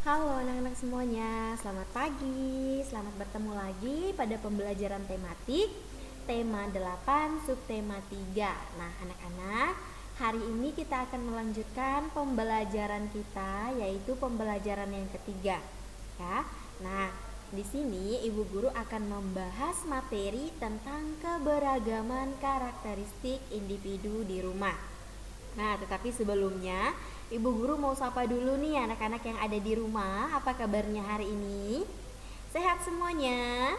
Halo anak-anak semuanya, selamat pagi. Selamat bertemu lagi pada pembelajaran tematik tema 8 subtema 3. Nah, anak-anak, hari ini kita akan melanjutkan pembelajaran kita, yaitu pembelajaran yang ketiga. Ya. Nah, di sini Ibu Guru akan membahas materi tentang keberagaman karakteristik individu di rumah. Nah, tetapi sebelumnya Ibu Guru mau sapa dulu nih anak-anak yang ada di rumah. Apa kabarnya hari ini? Sehat semuanya?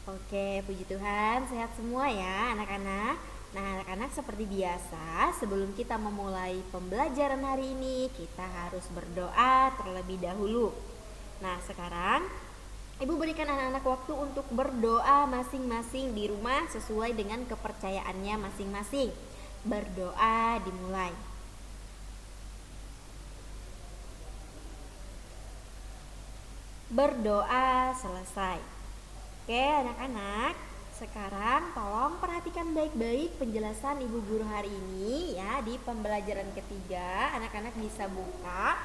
Oke, puji Tuhan, sehat semua ya anak-anak. Nah, anak-anak seperti biasa, sebelum kita memulai pembelajaran hari ini, kita harus berdoa terlebih dahulu. Nah, sekarang Ibu berikan anak-anak waktu untuk berdoa masing-masing di rumah sesuai dengan kepercayaannya masing-masing. Berdoa dimulai. Berdoa selesai. Oke anak-anak, sekarang tolong perhatikan baik-baik penjelasan Ibu Guru hari ini ya. Di pembelajaran ketiga, anak-anak bisa buka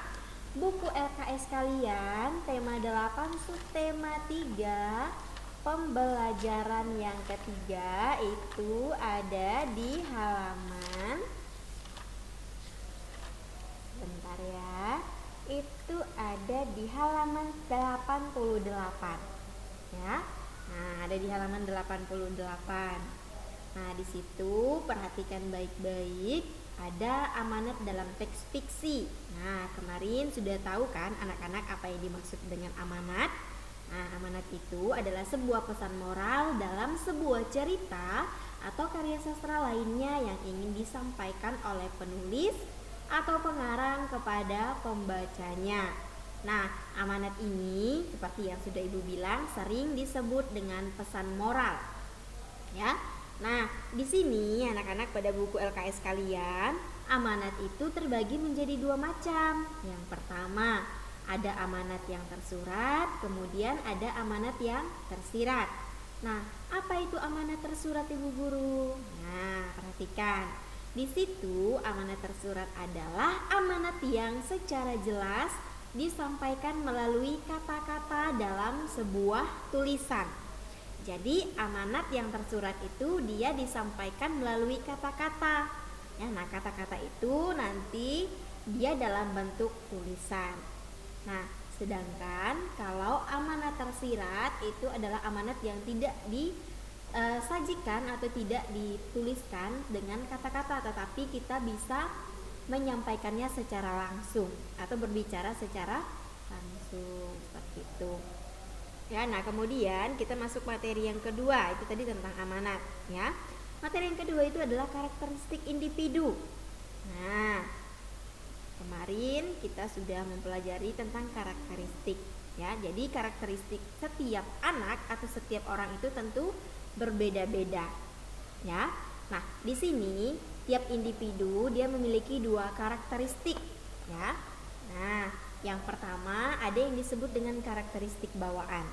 buku LKS kalian, tema 8 subtema 3. Pembelajaran yang ketiga itu ada di halaman, bentar ya, itu ada di halaman 88 ya. Nah, ada di halaman 88. Nah, di situ perhatikan baik-baik, ada amanat dalam teks fiksi. Nah, kemarin sudah tahu kan anak-anak apa yang dimaksud dengan amanat? Nah, amanat itu adalah sebuah pesan moral dalam sebuah cerita atau karya sastra lainnya yang ingin disampaikan oleh penulis atau pengarang kepada pembacanya. Nah, amanat ini seperti yang sudah Ibu bilang sering disebut dengan pesan moral. Ya. Nah, di sini anak-anak pada buku LKS kalian, amanat itu terbagi menjadi dua macam. Yang pertama, ada amanat yang tersurat, kemudian ada amanat yang tersirat. Nah, apa itu amanat tersurat Ibu Guru? Nah, perhatikan. Di situ amanat tersurat adalah amanat yang secara jelas disampaikan melalui kata-kata dalam sebuah tulisan. Jadi amanat yang tersurat itu dia disampaikan melalui kata-kata. Ya, nah kata-kata itu nanti dia dalam bentuk tulisan. Nah, sedangkan kalau amanat tersirat itu adalah amanat yang tidak disajikan atau tidak dituliskan dengan kata-kata, tetapi kita bisa menyampaikannya secara langsung atau berbicara secara langsung seperti itu. Ya, nah kemudian kita masuk materi yang kedua, itu tadi tentang amanat ya. Materi yang kedua itu adalah karakteristik individu. Nah, kemarin kita sudah mempelajari tentang karakteristik ya. Jadi karakteristik setiap anak atau setiap orang itu tentu berbeda-beda ya. Nah, di sini tiap individu dia memiliki dua karakteristik ya. Nah, yang pertama ada yang disebut dengan karakteristik bawaan.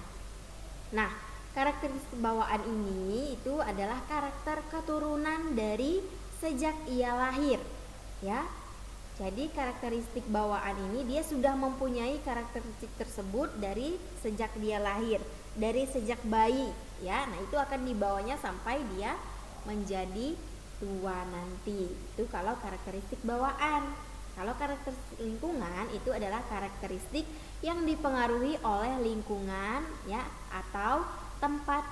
Nah, karakteristik bawaan ini itu adalah karakter keturunan dari sejak ia lahir ya. Jadi karakteristik bawaan ini dia sudah mempunyai karakteristik tersebut dari sejak dia lahir, dari sejak bayi ya. Nah, itu akan dibawanya sampai dia menjadi tua nanti. Itu kalau karakteristik bawaan. Kalau karakteristik lingkungan itu adalah karakteristik yang dipengaruhi oleh lingkungan ya atau tempat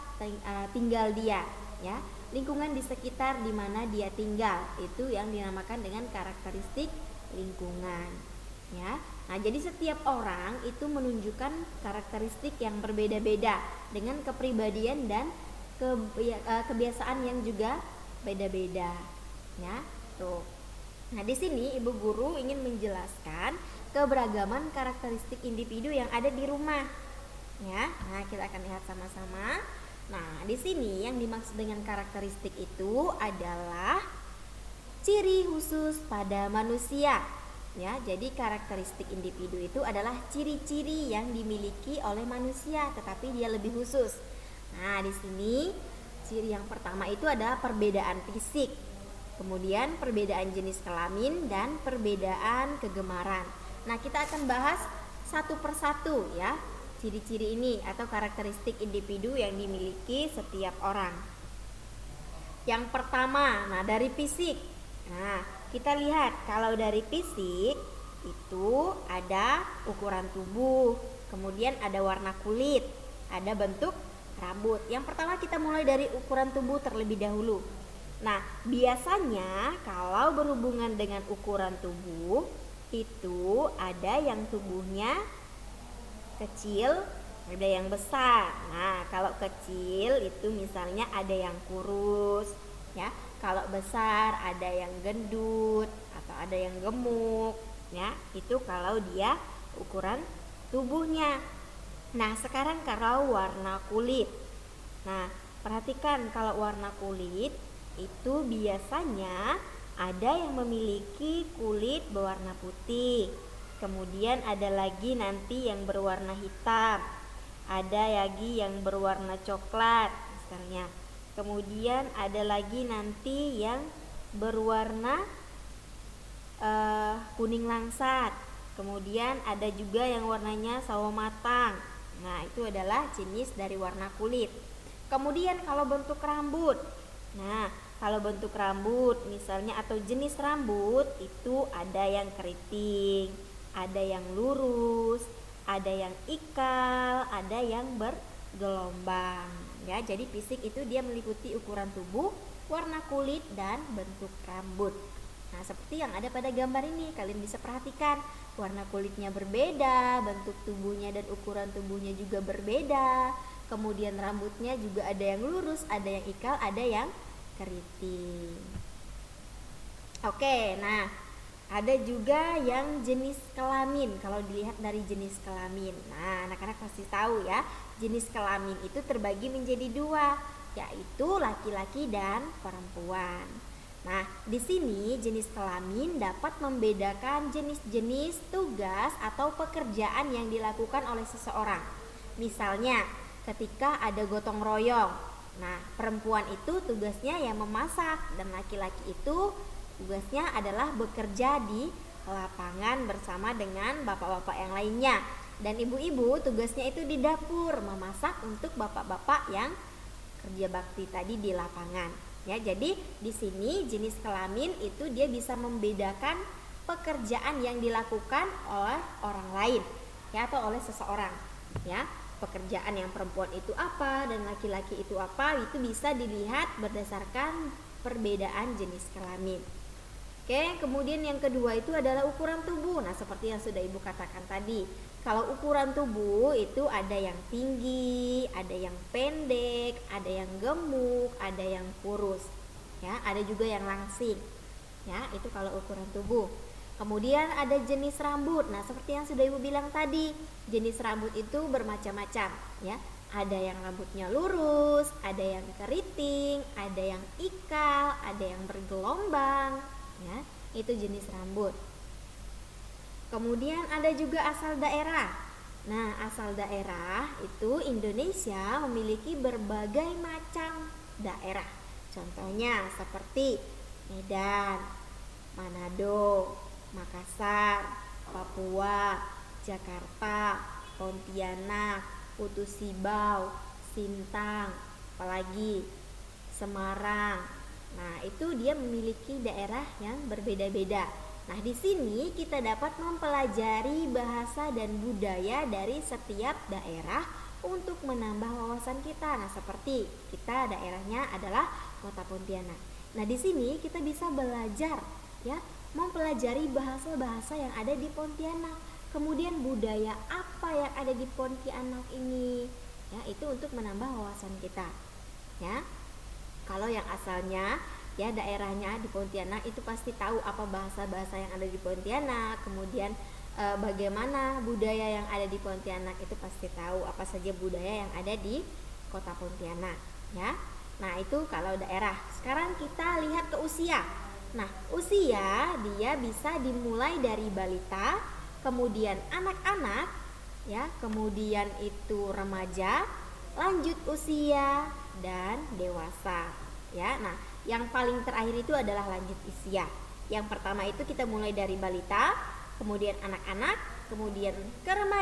tinggal dia ya. Lingkungan di sekitar di mana dia tinggal itu yang dinamakan dengan karakteristik lingkungan ya. Nah, jadi setiap orang itu menunjukkan karakteristik yang berbeda-beda dengan kepribadian dan kebiasaan yang juga beda-beda ya. Tuh. Nah, di sini Ibu Guru ingin menjelaskan keberagaman karakteristik individu yang ada di rumah ya. Nah, kita akan lihat sama-sama. Nah, di sini yang dimaksud dengan karakteristik itu adalah ciri khusus pada manusia ya. Jadi karakteristik individu itu adalah ciri-ciri yang dimiliki oleh manusia tetapi dia lebih khusus. Nah, di sini ciri yang pertama itu adalah perbedaan fisik. Kemudian perbedaan jenis kelamin dan perbedaan kegemaran. Nah, kita akan bahas satu persatu ya, ciri-ciri ini atau karakteristik individu yang dimiliki setiap orang. Yang pertama, nah dari fisik. Nah, kita lihat kalau dari fisik itu ada ukuran tubuh, kemudian ada warna kulit, ada bentuk rambut. Yang pertama kita mulai dari ukuran tubuh terlebih dahulu. Nah, biasanya kalau berhubungan dengan ukuran tubuh itu ada yang tubuhnya kecil, ada yang besar. Nah, kalau kecil itu misalnya ada yang kurus, ya. Kalau besar ada yang gendut atau ada yang gemuk, ya. Itu kalau dia ukuran tubuhnya. Nah, sekarang kalau warna kulit. Nah, perhatikan kalau warna kulit itu biasanya ada yang memiliki kulit berwarna putih. Kemudian ada lagi nanti yang berwarna hitam. Ada lagi yang berwarna coklat misalnya. Kemudian ada lagi nanti yang berwarna kuning langsat. Kemudian ada juga yang warnanya sawo matang. Nah, itu adalah jenis dari warna kulit. Kemudian kalau bentuk rambut. Nah, kalau bentuk rambut misalnya atau jenis rambut itu ada yang keriting, ada yang lurus, ada yang ikal, ada yang bergelombang. Ya, jadi fisik itu dia meliputi ukuran tubuh, warna kulit dan bentuk rambut. Nah, seperti yang ada pada gambar ini, kalian bisa perhatikan warna kulitnya berbeda, bentuk tubuhnya dan ukuran tubuhnya juga berbeda. Kemudian rambutnya juga ada yang lurus, ada yang ikal, ada yang keriting. Oke, nah ada juga yang jenis kelamin. Kalau dilihat dari jenis kelamin, nah anak-anak pasti tahu ya, jenis kelamin itu terbagi menjadi dua, yaitu laki-laki dan perempuan. Nah, di sini jenis kelamin dapat membedakan jenis-jenis tugas atau pekerjaan yang dilakukan oleh seseorang. Misalnya, ketika ada gotong royong. Nah, perempuan itu tugasnya yang memasak dan laki-laki itu tugasnya adalah bekerja di lapangan bersama dengan bapak-bapak yang lainnya. Dan ibu-ibu tugasnya itu di dapur memasak untuk bapak-bapak yang kerja bakti tadi di lapangan. Ya, jadi di sini jenis kelamin itu dia bisa membedakan pekerjaan yang dilakukan oleh orang lain, ya, atau oleh seseorang. Ya, pekerjaan yang perempuan itu apa dan laki-laki itu apa, itu bisa dilihat berdasarkan perbedaan jenis kelamin. Oke, kemudian yang kedua itu adalah ukuran tubuh. Nah, seperti yang sudah Ibu katakan tadi, kalau ukuran tubuh itu ada yang tinggi, ada yang pendek, ada yang gemuk, ada yang kurus. Ya, ada juga yang langsing. Ya, itu kalau ukuran tubuh. Kemudian ada jenis rambut. Nah, seperti yang sudah Ibu bilang tadi, jenis rambut itu bermacam-macam, ya. Ada yang rambutnya lurus, ada yang keriting, ada yang ikal, ada yang bergelombang, ya. Itu jenis rambut. Kemudian ada juga asal daerah. Nah, asal daerah itu Indonesia memiliki berbagai macam daerah. Contohnya seperti Medan, Manado, Makassar, Papua, Jakarta, Pontianak, Putu Sibau, Sintang, apalagi Semarang. Nah, itu dia memiliki daerah yang berbeda-beda. Nah, di sini kita dapat mempelajari bahasa dan budaya dari setiap daerah untuk menambah wawasan kita. Nah, seperti kita daerahnya adalah Kota Pontianak. Nah, di sini kita bisa belajar, ya, mempelajari bahasa-bahasa yang ada di Pontianak. Kemudian budaya apa yang ada di Pontianak ini, ya, itu untuk menambah wawasan kita, ya. Kalau yang asalnya, ya, daerahnya di Pontianak itu pasti tahu apa bahasa-bahasa yang ada di Pontianak. Kemudian bagaimana budaya yang ada di Pontianak itu pasti tahu apa saja budaya yang ada di Kota Pontianak, ya. Nah, itu kalau daerah. Sekarang kita lihat ke usia. Nah, usia dia bisa dimulai dari balita, kemudian anak-anak, ya, kemudian itu remaja, lanjut usia dan dewasa, ya. Nah, yang paling terakhir itu adalah lanjut usia. Yang pertama itu kita mulai dari balita, kemudian anak-anak, kemudian ke remaja.